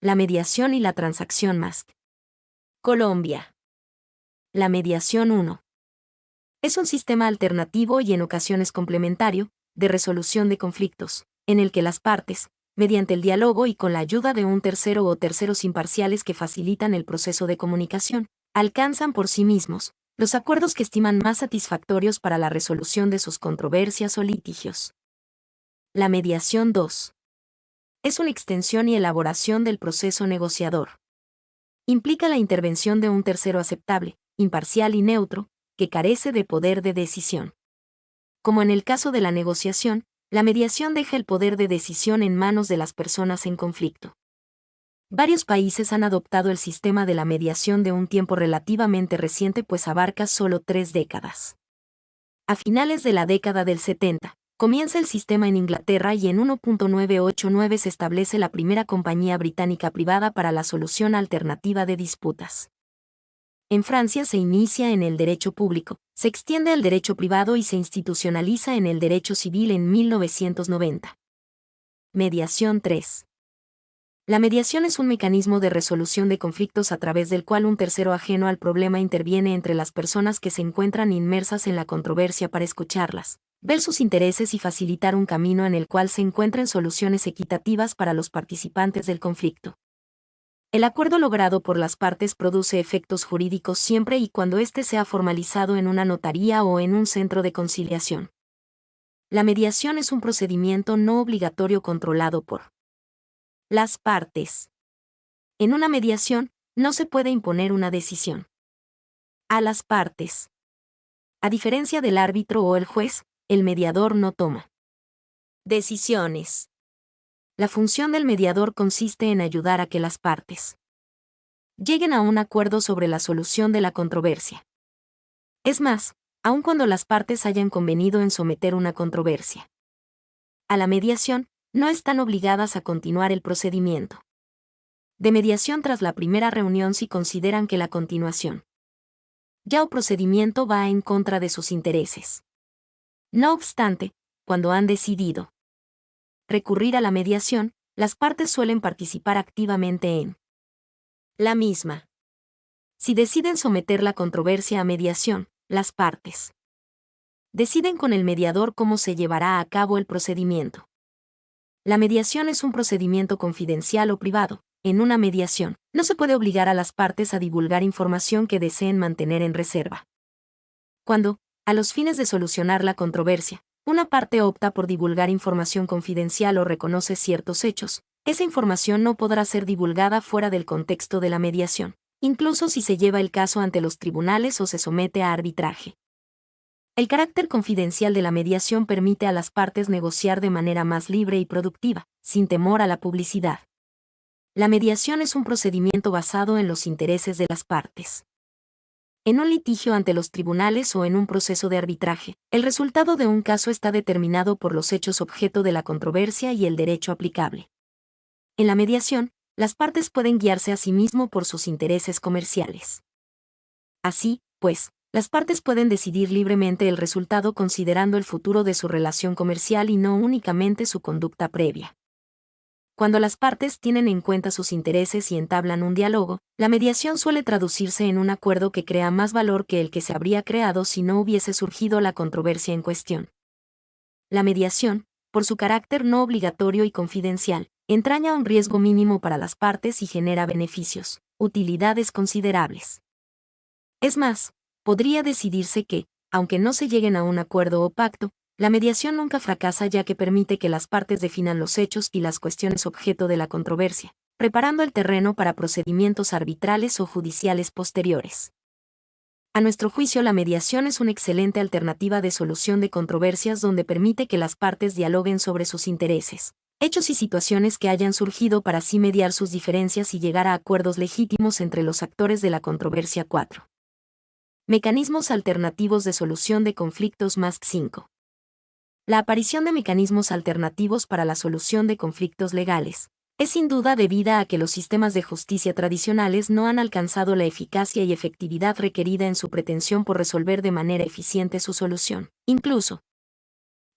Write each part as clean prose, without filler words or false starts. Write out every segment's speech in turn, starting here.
La mediación y la transacción MASC. Colombia. La mediación 1. Es un sistema alternativo y en ocasiones complementario, de resolución de conflictos, en el que las partes, mediante el diálogo y con la ayuda de un tercero o terceros imparciales que facilitan el proceso de comunicación, alcanzan por sí mismos los acuerdos que estiman más satisfactorios para la resolución de sus controversias o litigios. La mediación 2. Es una extensión y elaboración del proceso negociador. Implica la intervención de un tercero aceptable, imparcial y neutro, que carece de poder de decisión. Como en el caso de la negociación, la mediación deja el poder de decisión en manos de las personas en conflicto. Varios países han adoptado el sistema de la mediación de un tiempo relativamente reciente, pues abarca solo 3 décadas. A finales de la década del 70, comienza el sistema en Inglaterra y en 1989 se establece la primera compañía británica privada para la solución alternativa de disputas. En Francia se inicia en el derecho público, se extiende al derecho privado y se institucionaliza en el derecho civil en 1990. Mediación 3. La mediación es un mecanismo de resolución de conflictos a través del cual un tercero ajeno al problema interviene entre las personas que se encuentran inmersas en la controversia para escucharlas, ver sus intereses y facilitar un camino en el cual se encuentren soluciones equitativas para los participantes del conflicto. El acuerdo logrado por las partes produce efectos jurídicos siempre y cuando éste sea formalizado en una notaría o en un centro de conciliación. La mediación es un procedimiento no obligatorio controlado por las partes. En una mediación, no se puede imponer una decisión a las partes. A diferencia del árbitro o el juez, el mediador no toma decisiones. La función del mediador consiste en ayudar a que las partes lleguen a un acuerdo sobre la solución de la controversia. Es más, aun cuando las partes hayan convenido en someter una controversia a la mediación, no están obligadas a continuar el procedimiento de mediación tras la primera reunión si consideran que la continuación ya o procedimiento va en contra de sus intereses. No obstante, cuando han decidido recurrir a la mediación, las partes suelen participar activamente en la misma. Si deciden someter la controversia a mediación, las partes deciden con el mediador cómo se llevará a cabo el procedimiento. La mediación es un procedimiento confidencial o privado. En una mediación, no se puede obligar a las partes a divulgar información que deseen mantener en reserva. Cuando, a los fines de solucionar la controversia, una parte opta por divulgar información confidencial o reconoce ciertos hechos, esa información no podrá ser divulgada fuera del contexto de la mediación, incluso si se lleva el caso ante los tribunales o se somete a arbitraje. El carácter confidencial de la mediación permite a las partes negociar de manera más libre y productiva, sin temor a la publicidad. La mediación es un procedimiento basado en los intereses de las partes. En un litigio ante los tribunales o en un proceso de arbitraje, el resultado de un caso está determinado por los hechos objeto de la controversia y el derecho aplicable. En la mediación, las partes pueden guiarse a sí mismo por sus intereses comerciales. Así, pues, las partes pueden decidir libremente el resultado considerando el futuro de su relación comercial y no únicamente su conducta previa. Cuando las partes tienen en cuenta sus intereses y entablan un diálogo, la mediación suele traducirse en un acuerdo que crea más valor que el que se habría creado si no hubiese surgido la controversia en cuestión. La mediación, por su carácter no obligatorio y confidencial, entraña un riesgo mínimo para las partes y genera beneficios, utilidades considerables. Es más, podría decidirse que, aunque no se lleguen a un acuerdo o pacto, la mediación nunca fracasa ya que permite que las partes definan los hechos y las cuestiones objeto de la controversia, preparando el terreno para procedimientos arbitrales o judiciales posteriores. A nuestro juicio, la mediación es una excelente alternativa de solución de controversias donde permite que las partes dialoguen sobre sus intereses, hechos y situaciones que hayan surgido para así mediar sus diferencias y llegar a acuerdos legítimos entre los actores de la controversia. 4. Mecanismos alternativos de solución de conflictos MASC 5. La aparición de mecanismos alternativos para la solución de conflictos legales es sin duda debida a que los sistemas de justicia tradicionales no han alcanzado la eficacia y efectividad requerida en su pretensión por resolver de manera eficiente su solución. Incluso,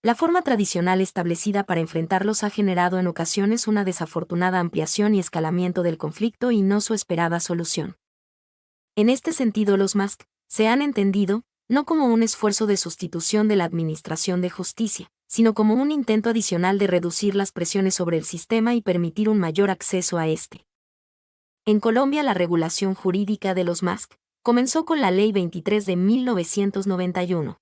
La forma tradicional establecida para enfrentarlos ha generado en ocasiones una desafortunada ampliación y escalamiento del conflicto y no su esperada solución. En este sentido, los MASC se han entendido no como un esfuerzo de sustitución de la Administración de Justicia, sino como un intento adicional de reducir las presiones sobre el sistema y permitir un mayor acceso a este. En Colombia, la regulación jurídica de los MASC comenzó con la Ley 23 de 1991.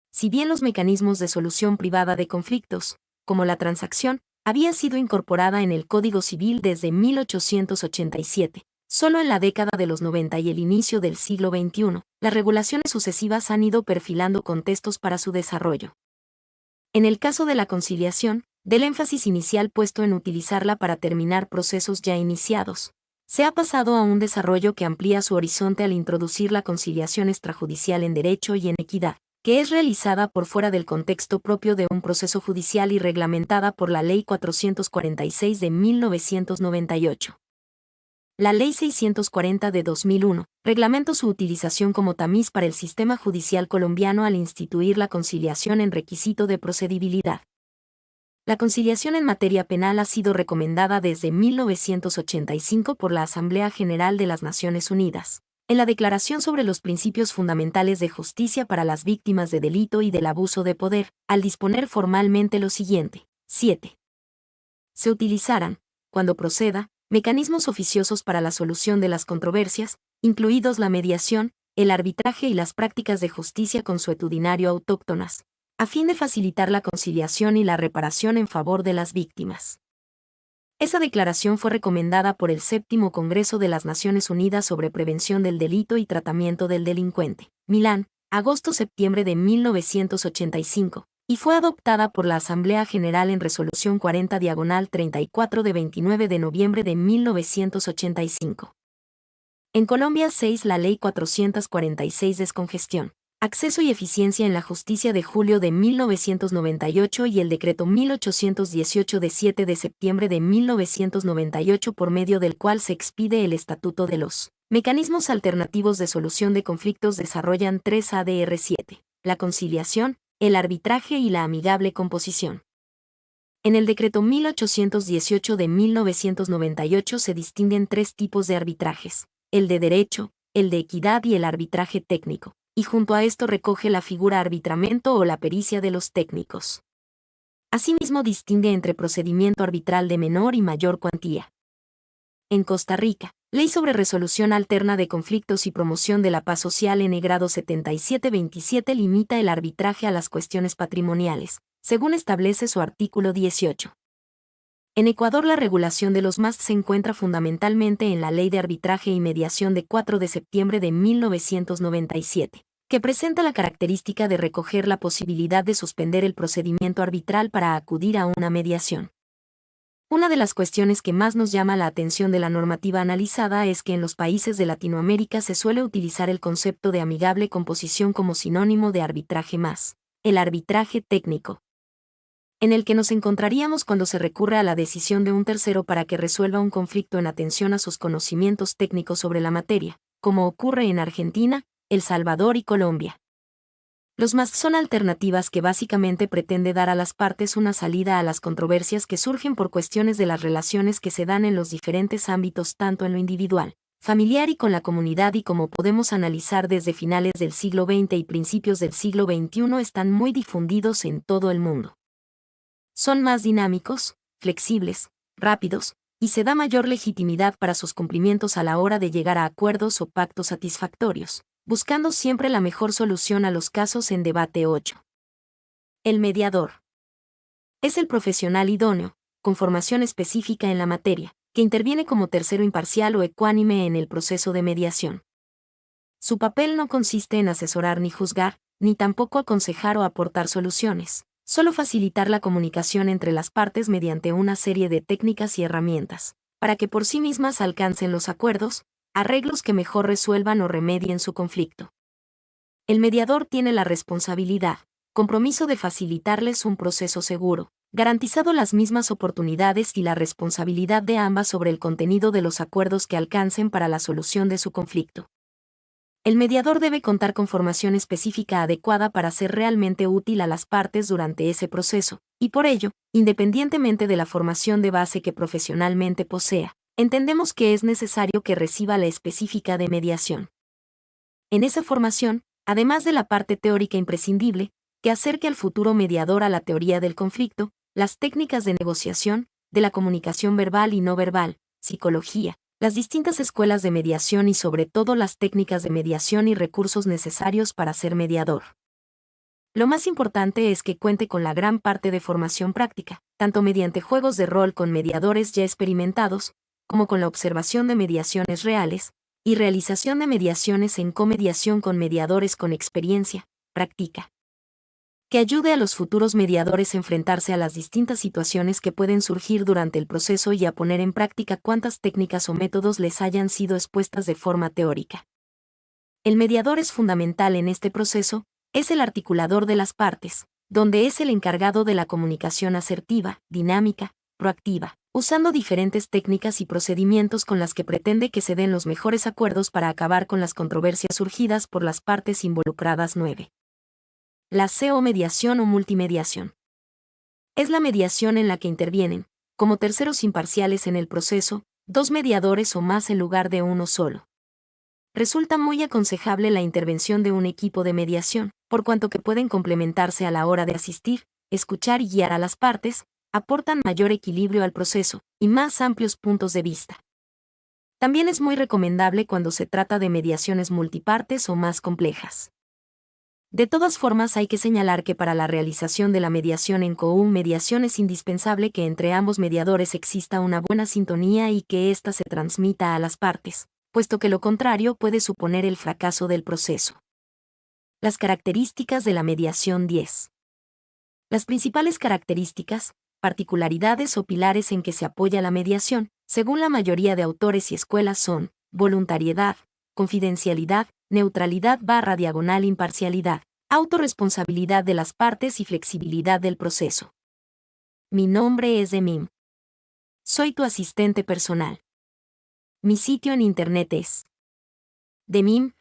Si bien los mecanismos de solución privada de conflictos, como la transacción, había sido incorporada en el Código Civil desde 1887, solo en la década de los 90 y el inicio del siglo XXI, las regulaciones sucesivas han ido perfilando contextos para su desarrollo. En el caso de la conciliación, del énfasis inicial puesto en utilizarla para terminar procesos ya iniciados, se ha pasado a un desarrollo que amplía su horizonte al introducir la conciliación extrajudicial en derecho y en equidad, que es realizada por fuera del contexto propio de un proceso judicial y reglamentada por la Ley 446 de 1998. La Ley 640 de 2001 reglamentó su utilización como tamiz para el sistema judicial colombiano al instituir la conciliación en requisito de procedibilidad. La conciliación en materia penal ha sido recomendada desde 1985 por la Asamblea General de las Naciones Unidas, en la Declaración sobre los Principios Fundamentales de Justicia para las Víctimas de Delito y del Abuso de Poder, al disponer formalmente lo siguiente: 7. Se utilizarán, cuando proceda, mecanismos oficiosos para la solución de las controversias, incluidos la mediación, el arbitraje y las prácticas de justicia consuetudinario autóctonas, a fin de facilitar la conciliación y la reparación en favor de las víctimas. Esa declaración fue recomendada por el Séptimo Congreso de las Naciones Unidas sobre Prevención del Delito y Tratamiento del Delincuente, Milán, agosto-septiembre de 1985, y fue adoptada por la Asamblea General en Resolución 40/34 de 29 de noviembre de 1985. En Colombia 6. La Ley 446 Descongestión, Acceso y Eficiencia en la Justicia de julio de 1998 y el Decreto 1818 de 7 de septiembre de 1998 por medio del cual se expide el Estatuto de los Mecanismos Alternativos de Solución de Conflictos desarrollan 3 ADR7, la conciliación, el arbitraje y la amigable composición. En el Decreto 1818 de 1998 se distinguen 3 tipos de arbitrajes: el de derecho, el de equidad y el arbitraje técnico, y junto a esto recoge la figura arbitramento o la pericia de los técnicos. Asimismo distingue entre procedimiento arbitral de menor y mayor cuantía. En Costa Rica, Ley sobre Resolución Alterna de Conflictos y Promoción de la Paz Social N. grado 7727 limita el arbitraje a las cuestiones patrimoniales, según establece su artículo 18. En Ecuador, la regulación de los MASC se encuentra fundamentalmente en la Ley de Arbitraje y Mediación de 4 de septiembre de 1997, que presenta la característica de recoger la posibilidad de suspender el procedimiento arbitral para acudir a una mediación. Una de las cuestiones que más nos llama la atención de la normativa analizada es que en los países de Latinoamérica se suele utilizar el concepto de amigable composición como sinónimo de arbitraje más, el arbitraje técnico, en el que nos encontraríamos cuando se recurre a la decisión de un tercero para que resuelva un conflicto en atención a sus conocimientos técnicos sobre la materia, como ocurre en Argentina, El Salvador y Colombia. Los MASC son alternativas que básicamente pretende dar a las partes una salida a las controversias que surgen por cuestiones de las relaciones que se dan en los diferentes ámbitos tanto en lo individual, familiar y con la comunidad, y como podemos analizar desde finales del siglo XX y principios del siglo XXI están muy difundidos en todo el mundo. Son más dinámicos, flexibles, rápidos, y se da mayor legitimidad para sus cumplimientos a la hora de llegar a acuerdos o pactos satisfactorios, buscando siempre la mejor solución a los casos en debate. 8. El mediador es el profesional idóneo, con formación específica en la materia, que interviene como tercero imparcial o ecuánime en el proceso de mediación. Su papel no consiste en asesorar ni juzgar, ni tampoco aconsejar o aportar soluciones, solo facilitar la comunicación entre las partes mediante una serie de técnicas y herramientas, para que por sí mismas alcancen los acuerdos, arreglos que mejor resuelvan o remedien su conflicto. El mediador tiene la responsabilidad, compromiso de facilitarles un proceso seguro, garantizado las mismas oportunidades y la responsabilidad de ambas sobre el contenido de los acuerdos que alcancen para la solución de su conflicto. El mediador debe contar con formación específica adecuada para ser realmente útil a las partes durante ese proceso, y por ello, independientemente de la formación de base que profesionalmente posea, entendemos que es necesario que reciba la específica de mediación. En esa formación, además de la parte teórica imprescindible, que acerque al futuro mediador a la teoría del conflicto, las técnicas de negociación, de la comunicación verbal y no verbal, psicología, las distintas escuelas de mediación y sobre todo las técnicas de mediación y recursos necesarios para ser mediador. Lo más importante es que cuente con la gran parte de formación práctica, tanto mediante juegos de rol con mediadores ya experimentados, como con la observación de mediaciones reales, y realización de mediaciones en comediación con mediadores con experiencia, práctica, que ayude a los futuros mediadores a enfrentarse a las distintas situaciones que pueden surgir durante el proceso y a poner en práctica cuantas técnicas o métodos les hayan sido expuestas de forma teórica. El mediador es fundamental en este proceso, es el articulador de las partes, donde es el encargado de la comunicación asertiva, dinámica, proactiva, usando diferentes técnicas y procedimientos con las que pretende que se den los mejores acuerdos para acabar con las controversias surgidas por las partes involucradas. 9. La CO mediación o multimediación. Es la mediación en la que intervienen, como terceros imparciales en el proceso, dos mediadores o más en lugar de uno solo. Resulta muy aconsejable la intervención de un equipo de mediación, por cuanto que pueden complementarse a la hora de asistir, escuchar y guiar a las partes, aportan mayor equilibrio al proceso y más amplios puntos de vista. También es muy recomendable cuando se trata de mediaciones multipartes o más complejas. De todas formas, hay que señalar que para la realización de la mediación en co-mediación es indispensable que entre ambos mediadores exista una buena sintonía y que ésta se transmita a las partes, puesto que lo contrario puede suponer el fracaso del proceso. Las características de la mediación 10. Las principales características, particularidades o pilares en que se apoya la mediación, según la mayoría de autores y escuelas son voluntariedad, confidencialidad, neutralidad/imparcialidad, autorresponsabilidad de las partes y flexibilidad del proceso. Mi nombre es Demim. Soy tu asistente personal. Mi sitio en internet es demim.es.tl.